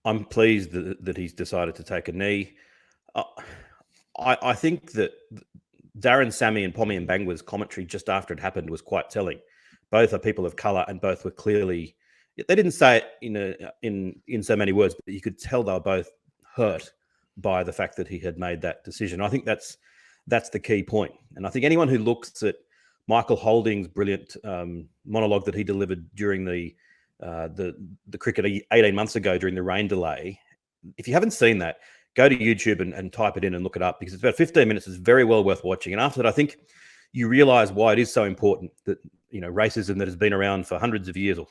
I'm pleased that he's decided to take a knee. Uh, I think that Darren Sammy and Pommy and Bangwa's commentary just after it happened was quite telling. Both are people of colour, and both were clearly. They didn't say it in so many words, but you could tell they were both hurt by the fact that he had made that decision. I think that's the key point. And I think anyone who looks at Michael Holding's brilliant monologue that he delivered during the cricket 18 months ago during the rain delay, if you haven't seen that, go to YouTube and type it in and look it up, because it's about 15 minutes. It's very well worth watching. And after that, I think you realize why it is so important that, racism that has been around for hundreds of years or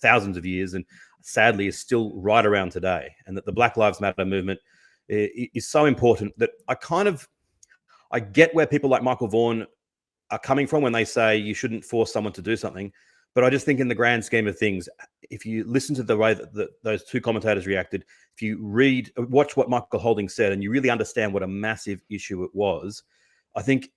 thousands of years and sadly is still right around today, and that the Black Lives Matter movement is so important that I get where people like Michael Vaughan are coming from when they say you shouldn't force someone to do something. But I just think in the grand scheme of things, if you listen to the way that those two commentators reacted, if you watch what Michael Holding said, and you really understand what a massive issue it was, I think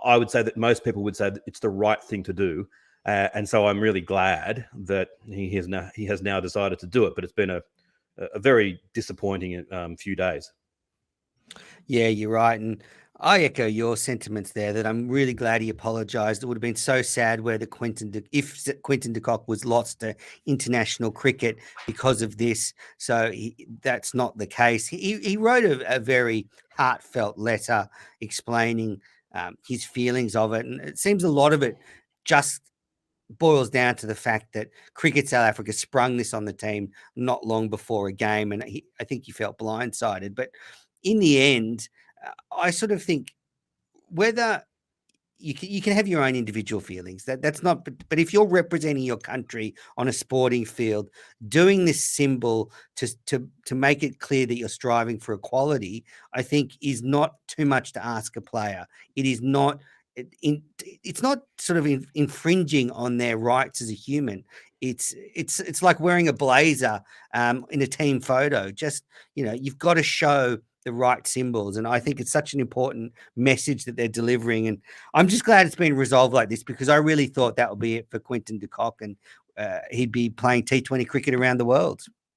I would say that most people would say that it's the right thing to do. And so I'm really glad that he has now decided to do it. But it's been a very disappointing few days. Yeah, you're right. And I echo your sentiments there, that I'm really glad he apologised. It would have been so sad if Quinton de Kock was lost to international cricket because of this. So that's not the case. He wrote a very heartfelt letter explaining his feelings of it. And it seems a lot of it just boils down to the fact that Cricket South Africa sprung this on the team not long before a game. And I think he felt blindsided. But in the end, I sort of think whether you can have your own individual feelings. That's not, but if you're representing your country on a sporting field, doing this symbol to make it clear that you're striving for equality, I think is not too much to ask a player. It is not. It's not sort of infringing on their rights as a human. It's like wearing a blazer in a team photo. Just, you've got to show the right symbols, and I think it's such an important message that they're delivering. And I'm just glad it's been resolved like this, because I really thought that would be it for Quinton de Kock, and he'd be playing T20 cricket around the world.